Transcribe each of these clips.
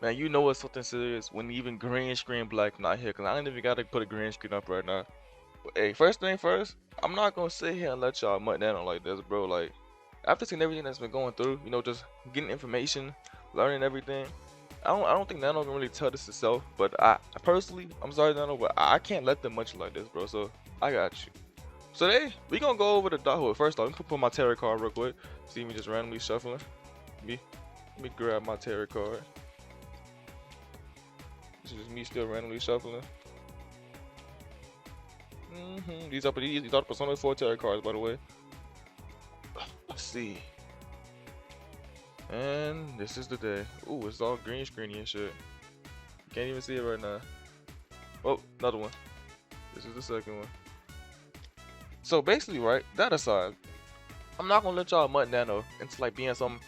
Man, you know it's something serious when even green screen black not here, cause I ain't even gotta put a green screen up right now. But hey, first thing first, I'm not gonna sit here and let y'all mutt down on like this, bro. Like, after seeing everything that's been going through, just getting information, learning everything. I don't think Nano can really tell this itself, but I personally, I'm sorry Nano, but I can't let them much like this, bro. So I got you. So today we gonna go over the dot hole. First off, let me put my tarot card real quick. See me just randomly shuffling. Let me grab my tarot card. This is just me still randomly shuffling. These are Persona 4 tarot cards, by the way. Let's see. And this is the day. Ooh, it's all green screeny and shit. Can't even see it right now. Oh, another one. This is the second one. So basically, right, that aside, I'm not gonna let y'all mutt Nano into like being some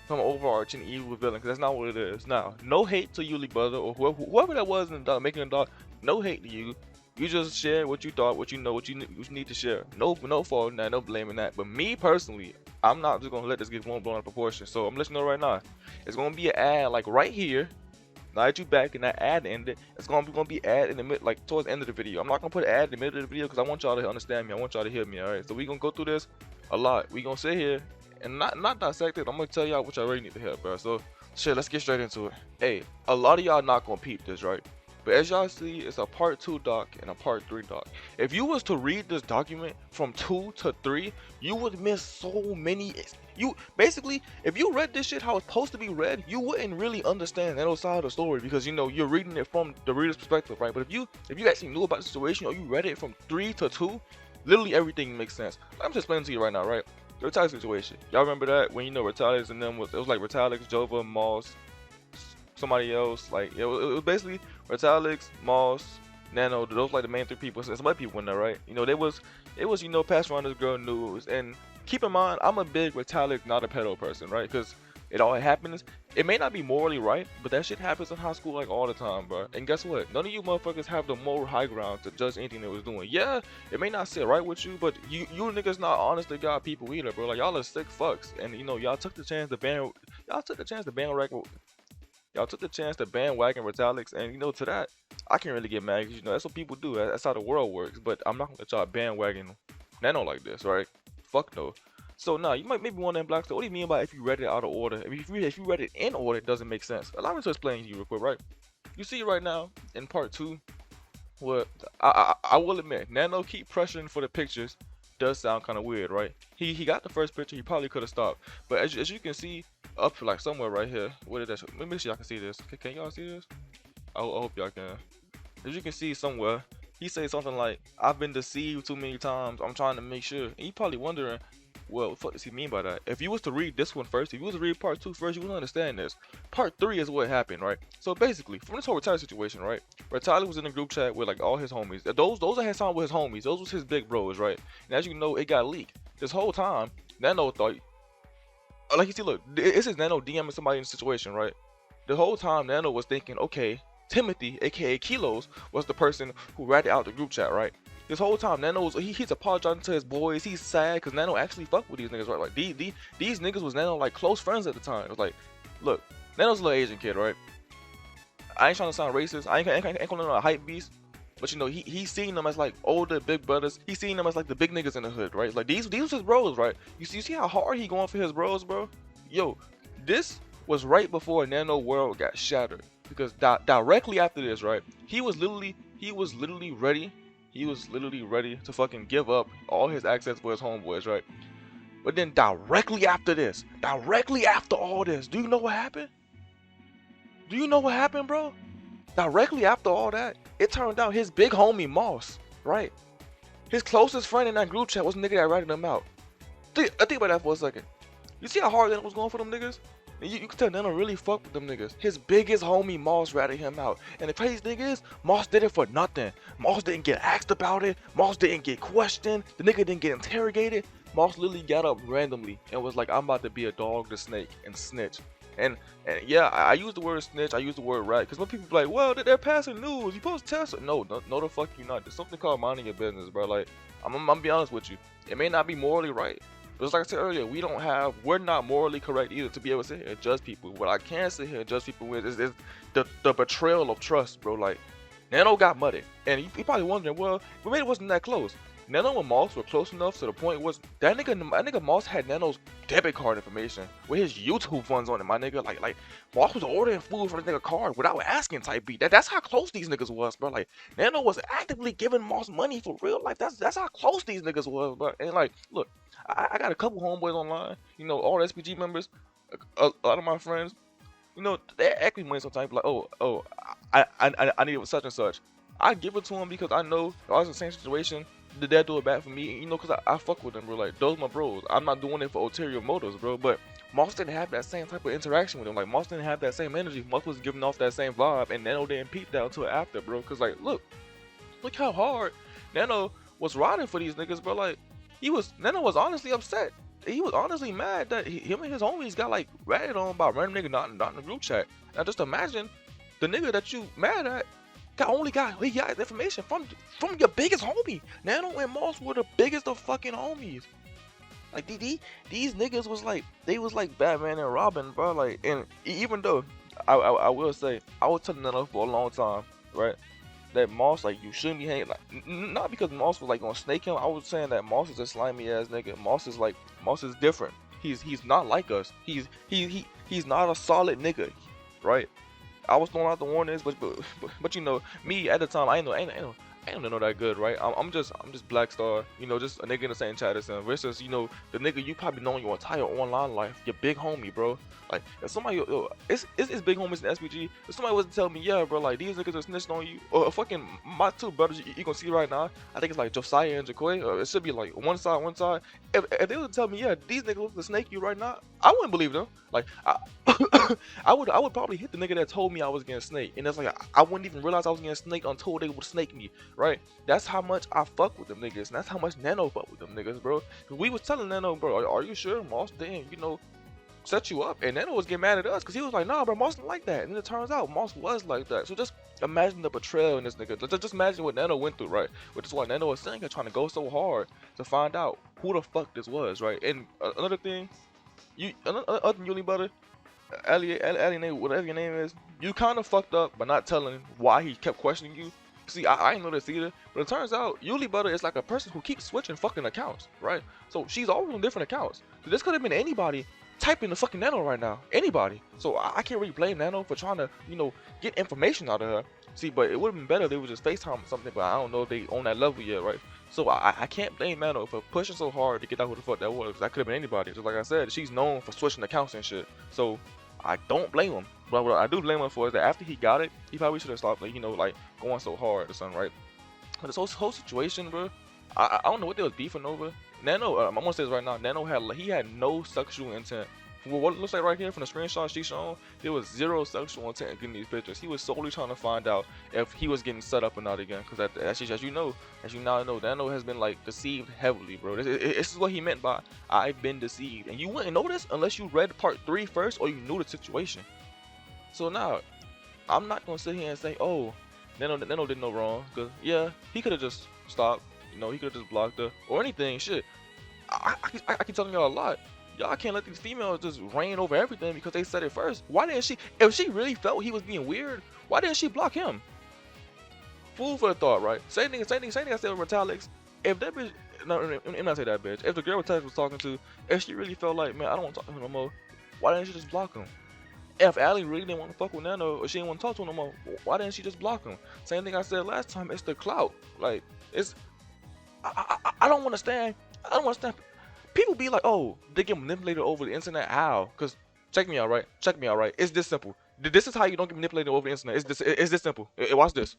overarching evil villain, because that's not what it is. Now, no hate to Yuli brother or whoever that was in the dog making a dog. No hate to you. You just share what you thought, what you know, what you need to share. No fault in that, no blaming that. But me personally, I'm not just gonna let this get blown out of proportion. So I'm letting you know right now, it's gonna be an ad like right here. Now that you back and that ad ended, it's gonna be ad in the mid, like towards the end of the video. I'm not gonna put an ad in the middle of the video because I want y'all to understand me. I want y'all to hear me. All right. So we gonna go through this a lot. We gonna sit here and not dissect it. I'm gonna tell y'all what y'all really need to hear, bro. So shit, let's get straight into it. Hey, a lot of y'all not gonna peep this, right? But as y'all see, it's a part 2 doc and a part 3 doc. If you was to read this document from 2 to 3, you would miss so many. You basically, if you read this shit how it's supposed to be read, you wouldn't really understand that side of the story because you're reading it from the reader's perspective, right? But if you actually knew about the situation or you read it from 3 to 2, literally everything makes sense. I'm just explaining to you right now, right? The Retalix situation. Y'all remember that when Retalix and them it was like Retalix, Jova, Moss, somebody else. Like it was basically Retalix, Moss, Nano. Those like the main 3 people. And some other people in there, right? It was passed around this girl news. And keep in mind, I'm a big Retalix, not a pedo person, right? Because it all happens. It may not be morally right, but that shit happens in high school like all the time, bro. And guess what? None of you motherfuckers have the moral high ground to judge anything they was doing. Yeah, it may not sit right with you, but you niggas not honest to God people either, bro. Like y'all are sick fucks, and y'all took the chance to bandwagon. Y'all took the chance to bandwagon Retalix, and to that, I can't really get mad because that's what people do. That's how the world works. But I'm not gonna let y'all bandwagon Nano like this, right? Fuck no. So now you might maybe want to Blackstar. What do you mean by if you read it out of order? If you read it in order, it doesn't make sense. Allow me to explain to you real quick, right? You see right now in part 2, what I will admit, Nano keep pressuring for the pictures does sound kind of weird, right? He got the first picture. He probably could have stopped, but as you can see up like somewhere right here, what did that show? Let me make sure y'all can see this. Can y'all see this? I hope y'all can. As you can see somewhere, he says something like, "I've been deceived too many times. I'm trying to make sure." And you probably wondering, well, what the fuck does he mean by that? If you was to read this one first, if you was to read part 2 first, you would understand this. Part 3 is what happened, right? So basically, from this whole Retalix situation, right? Retalix was in a group chat with like all his homies. Those are his time with his homies. Those was his big bros, right? And as you know, it got leaked. This whole time, Nano thought, like you see, look, this is Nano DMing somebody in the situation, right? The whole time, Nano was thinking, okay, Timothy, aka Kilos, was the person who ratted out the group chat, right? This whole time, he's apologizing to his boys. He's sad because Nano actually fucked with these niggas, right? Like these niggas was Nano like close friends at the time. It was like, look, Nano's a little Asian kid, right? I ain't trying to sound racist. I ain't calling him a hype beast, but he's seeing them as like older big brothers. He's seeing them as like the big niggas in the hood, right? Like these was his bros, right? You see how hard he going for his bros, bro? Yo, this was right before Nano world got shattered because directly after this, right? He was literally ready. He was literally ready to fucking give up all his access for his homeboys, right? But then directly after this, directly after all this, do you know what happened? Do you know what happened, bro? Directly after all that, it turned out his big homie Moss, right? His closest friend in that group chat was the nigga that ratted him out. Think about that for a second. You see how hard that was going for them niggas? And you can tell Nano really fucked with them niggas. His biggest homie Moss ratted him out. And the crazy thing is, Moss did it for nothing. Moss didn't get asked about it. Moss didn't get questioned. The nigga didn't get interrogated. Moss literally got up randomly and was like, I'm about to be a dog to snake and snitch. And yeah, I use the word snitch, I use the word rat, because when people be like, well, they're passing news, you supposed to test it. No, the fuck you not. There's something called minding your business, bro. Like, I'm gonna be honest with you. It may not be morally right, Just like I said earlier, we're not morally correct either to be able to sit here and judge people. What I can sit here and judge people with is the betrayal of trust, bro. Like, Nano got muddy, and you probably wondering, well, maybe it wasn't that close. Nano and Moss were close enough to the point was that nigga Moss had Nano's debit card information with his YouTube funds on it, my nigga. Like Moss was ordering food from the nigga card without asking type beat. That's how close these niggas was, bro. Like Nano was actively giving Moss money for real life. That's how close these niggas was, bro. And like, look, I got a couple homeboys online, you know, all SPG members, a lot of my friends, you know, they ask me money sometimes, like, I need it for such and such. I give it to them because I know I was in the same situation. Did that do it bad for me? You know, because I fuck with them, bro. Like, those my bros. I'm not doing it for ulterior motives, bro. But Moss didn't have that same type of interaction with him. Like, Moss didn't have that same energy. Moss was giving off that same vibe, and Nano didn't peep that until after, bro. Because, like, look how hard Nano was riding for these niggas, bro. Like, Nano was honestly upset. He was honestly mad that him and his homies got, like, ratted on by random nigga not in the group chat. Now, just imagine the nigga that you mad at he got information from your biggest homie. Nano and Moss were the biggest of fucking homies. Like these niggas was like, they was like Batman and Robin, bro. Like, and even though I will say I was telling Nano for a long time, right, that Moss, like, you shouldn't be hanging, like, not because Moss was like gonna snake him. I was saying that Moss is a slimy ass nigga. Moss is different. He's not like us. He's not a solid nigga, right? I was throwing out the warnings, but you know, me at the time, I ain't know that good, right? I'm just Blackstar, you know, just a nigga in the same chat as him. Versus, you know, the nigga you probably know your entire online life, your big homie, bro. Like, if somebody, it's big homies in SPG. If somebody was to tell me, yeah, bro, like, these niggas are snitching on you, or fucking my two brothers, you gonna see right now, I think it's like Josiah and Jacoy, or it should be like one side. If they would tell me, yeah, these niggas look to snake you right now, I wouldn't believe them. Like, I would probably hit the nigga that told me I was getting snaked, and it's like I wouldn't even realize I was getting snaked until they would snake me, right? That's how much I fuck with them niggas, and that's how much Nano fuck with them niggas, bro. Cause we was telling Nano, bro, are you sure Moss didn't, you know, set you up? And Nano was getting mad at us because he was like, nah, bro, Moss didn't like that. And then it turns out Moss was like that. So just imagine the betrayal in this nigga. Just imagine what Nano went through, right? Which is why Nano was saying, trying to go so hard to find out who the fuck this was, right? And another thing, other than Yuli Butter, Ali, whatever your name is, you kind of fucked up by not telling why he kept questioning you. See, I didn't know this either, but it turns out Yuli Butter is like a person who keeps switching fucking accounts, right? So she's always on different accounts. So this could have been anybody typing the fucking Nano right now, anybody. So I can't really blame Nano for trying to, you know, get information out of her. See, but it would have been better if they would just FaceTime or something, but I don't know if they on that level yet, right? So I can't blame Nano for pushing so hard to get out who the fuck that was. That could have been anybody. Just like I said, she's known for switching accounts and shit. So I don't blame him. But what I do blame him for is that after he got it, he probably should have stopped, like, you know, like going so hard or something, right? But this whole situation, bro, I don't know what they was beefing over. Nano, I'm gonna say this right now. Nano had no sexual intent. From what it looks like right here from the screenshot she shown, there was zero sexual intent in getting these pictures. He was solely trying to find out if he was getting set up or not again. Because as you now know, Nano has been like deceived heavily, bro. This is what he meant by I've been deceived, and you wouldn't know this unless you read part 3 first or you knew the situation. So now, I'm not gonna sit here and say, oh, Nano did no wrong, cause yeah, he could have just stopped. You know, he could have just blocked her or anything. Shit, I keep telling y'all a lot. Y'all can't let these females just reign over everything because they said it first. Why didn't she? If she really felt he was being weird, why didn't she block him? Food for the thought, right? Same thing I said with Metallics. If that bitch, no, I'm not say that bitch. If the girl Metallics was talking to, if she really felt like, man, I don't want to talk to him no more, why didn't she just block him? If Allie really didn't want to fuck with Nano or she didn't want to talk to him no more, why didn't she just block him? Same thing I said last time. It's the clout. Like, it's I don't understand. People be like, oh, they get manipulated over the internet. How? Because check me out, right? It's this simple. This is how you don't get manipulated over the internet. It's this simple. Watch this.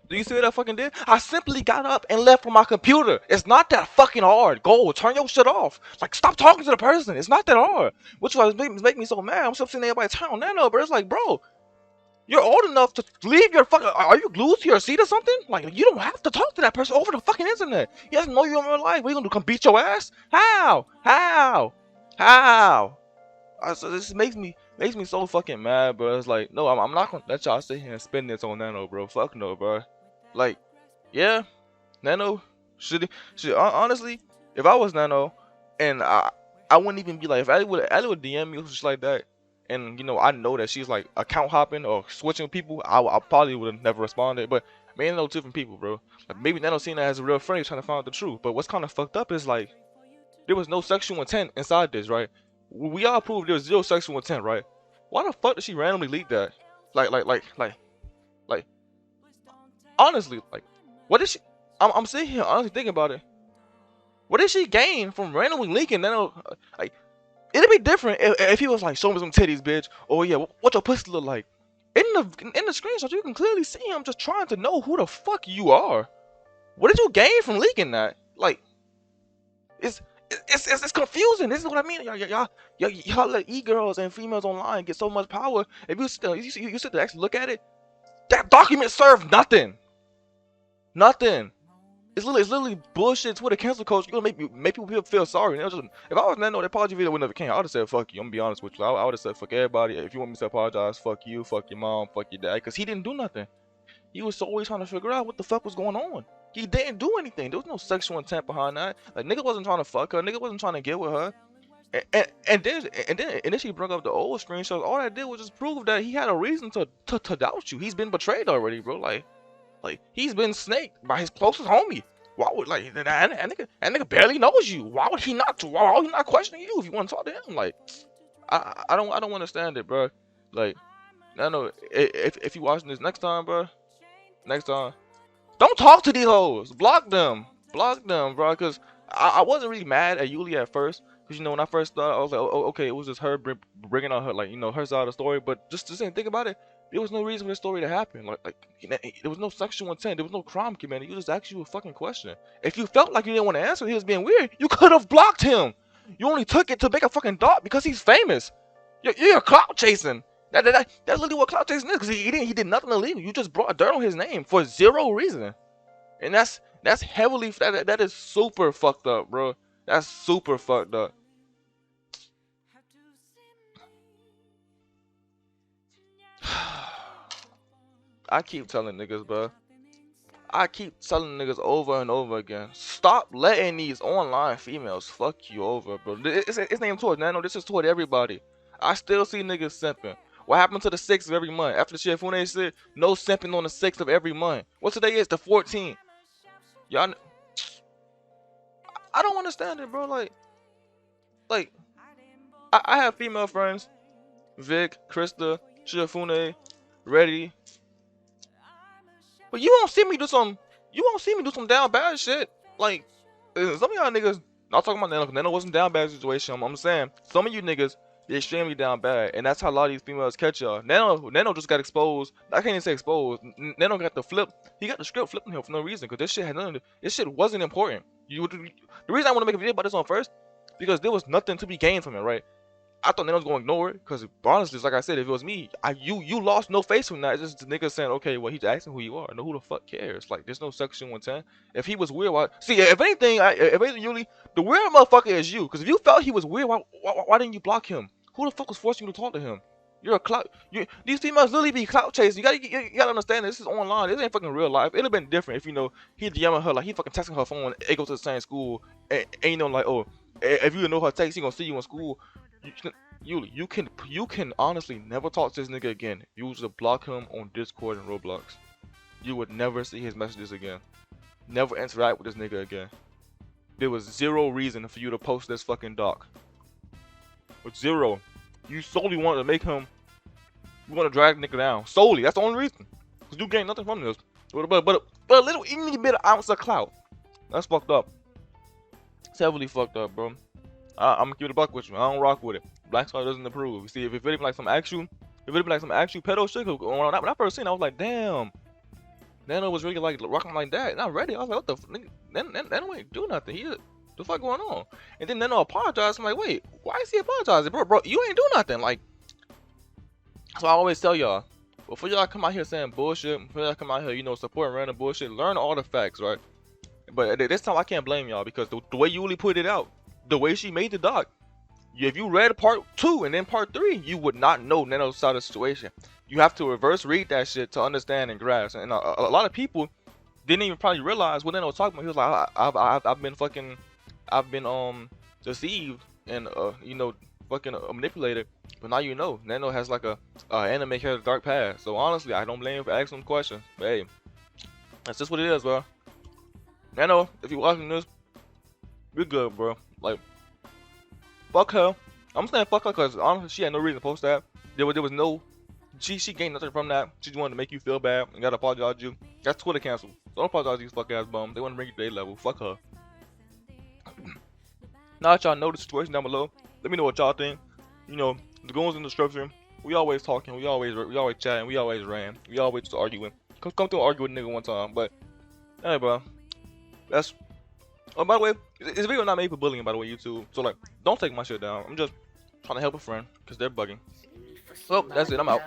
Do you see what I fucking did? I simply got up and left from my computer. It's not that fucking hard. Go, turn your shit off. Like, stop talking to the person. It's not that hard. Which was make me so mad. I'm still sitting there by turn on Nano, but it's like, bro, you're old enough to leave your fucking. Are you glued to your seat or something? Like, you don't have to talk to that person over the fucking internet. He doesn't know you in real life. What are you gonna do? Come beat your ass? How? So this makes me so fucking mad, bro. It's like, no, I'm not gonna let y'all sit here and spin this on Nano, bro. Fuck no, bro. Like, Yeah, Nano should honestly, if I was Nano, and I wouldn't even be like, if Ali would DM me or shit like that, and I know that she's like account hopping or switching people, I probably would have never responded. But me and Nano different people, bro. Like, maybe Nano seen that as a real friend trying to find out the truth. But what's kind of fucked up is like there was no sexual intent inside this, right? We all proved there was zero sexual intent, right? Why the fuck did she randomly leak that? Like, honestly, like, what did she? I'm sitting here honestly thinking about it. What did she gain from randomly leaking? Like, it'd be different if he was like, "Show me some titties, bitch." Oh yeah, what your pussy look like? In the screenshot, you can clearly see him just trying to know who the fuck you are. What did you gain from leaking that? Like, it's it's confusing. This is what I mean. Y'all let e-girls and females online get so much power. If you sit there actually look at it, that document served nothing. Nothing. It's literally bullshit Twitter cancel culture. You gonna make people feel sorry. Just, if I was Nano, the apology video would never came. I would have said fuck you. I'm gonna be honest with you. I would have said fuck everybody. If you want me to apologize, fuck you, fuck your mom, fuck your dad, because he didn't do nothing. He was always trying to figure out what the fuck was going on. He didn't do anything. There was no sexual intent behind that. Like, nigga wasn't trying to fuck her. Nigga wasn't trying to get with her. And then she brought up the old screenshots. All that did was just prove that he had a reason to doubt you. He's been betrayed already, bro. Like he's been snaked by his closest homie. Why would that nigga barely knows you? Why would he not question you if you want to talk to him? Like, I don't understand it, bro. Like, I know if you watching this next time, bro. Next time, don't talk to these hoes. Block them, bro. Cause I wasn't really mad at Yuli at first. Cause when I first started, I was like, oh, okay, it was just her bringing out her her side of the story. But just to think about it, there was no reason for this story to happen. There was no sexual intent. There was no crime committed. You just asked you a fucking question. If you felt like you didn't want to answer, he was being weird, you could have blocked him. You only took it to make a fucking dot because he's famous. You're clout chasing. That's literally what clout chasing is. Cause he did nothing illegal. You just brought dirt on his name for zero reason. And that's heavily that is super fucked up, bro. That's super fucked up. I keep telling niggas, bro. I keep telling niggas over and over again. Stop letting these online females fuck you over, bro. It's not even toward Nano. This is toward everybody. I still see niggas simping. What happened to the 6th of every month? After the Shifune said, no simping on the 6th of every month. What today is? The 14th. Y'all, I don't understand it, bro. Like, I have female friends. Vic, Krista, Shifune, Reddy. But you won't see me do some down bad shit. Like, some of y'all niggas, not talking about Nano, because Nano wasn't down bad situation. I'm saying, some of you niggas, you're extremely down bad. And that's how a lot of these females catch y'all. Nano just got exposed. I can't even say exposed. Nano got the flip. He got the script flipping him for no reason. Because this shit had nothing to, this shit wasn't important. The reason I want to make a video about this on first, because there was nothing to be gained from it, right? I thought Nano was going to ignore it, because honestly, like I said, if it was me, you lost no face from that. It's just the nigga saying, okay, well, he's asking who you are. No, who the fuck cares? Like, there's no sexual intent. If he was weird, why? See, if anything, Yuli, the weird motherfucker is you. Because if you felt he was weird, why didn't you block him? Who the fuck was forcing you to talk to him? You're a clout. These females literally be clout chasing. You gotta understand this is online. This ain't fucking real life. It'd have been different if he'd DMing her, like he fucking texting her phone. They go to the same school, and like, oh, if you know her text, he gonna see you in school. You can honestly never talk to this nigga again. You would just block him on Discord and Roblox. You would never see his messages again. Never interact with this nigga again. There was zero reason for you to post this fucking doc. With zero. You solely wanted to make him. You want to drag the nigga down. Solely. That's the only reason. Because you gain nothing from this. But a little any bit of ounce of clout. That's fucked up. It's heavily fucked up, bro. I'm gonna keep it a buck with you. I don't rock with it. Blackstar doesn't approve. You see, if it really like some actual pedo shit going on, when I first seen it, I was like, damn, Nano was really like rocking like that. And I read it, I was like, what the Nano ain't do nothing. The fuck going on? And then Nano apologized. I'm like, wait, why is he apologizing, bro? You ain't do nothing. Like, so I always tell y'all, before y'all come out here saying bullshit, before y'all come out here, supporting random bullshit, learn all the facts, right? But this time I can't blame y'all because the way you really put it out, the way she made the doc. If you read part 2 and then part 3, you would not know Nano's side of the situation. You have to reverse read that shit to understand and grasp. And a lot of people, Didn't even probably realize what Nano was talking about. He was like, I've been fucking, I've been deceived and you know, fucking manipulated. But now you know, Nano has like a anime character dark past. So honestly, I don't blame him for asking him questions. But hey, that's just what it is, bro. Nano, if you're watching this, you're good, bro. Like, fuck her. I'm saying fuck her because honestly, she had no reason to post that. There was no, she gained nothing from that. She just wanted to make you feel bad and gotta apologize to you. That's Twitter canceled. Don't apologize to these fuck ass bums. They want to bring you to their level. Fuck her. Now that y'all know the situation down below, let me know what y'all think. You know, the goons in the description. We always talking. We always chatting. We always ran. We always just arguing. Come through and argue with a nigga one time. But hey, bro, that's. Oh, by the way, this video not made for bullying, by the way, YouTube. So like, don't take my shit down. I'm just trying to help a friend because they're bugging. So that's it. I'm out.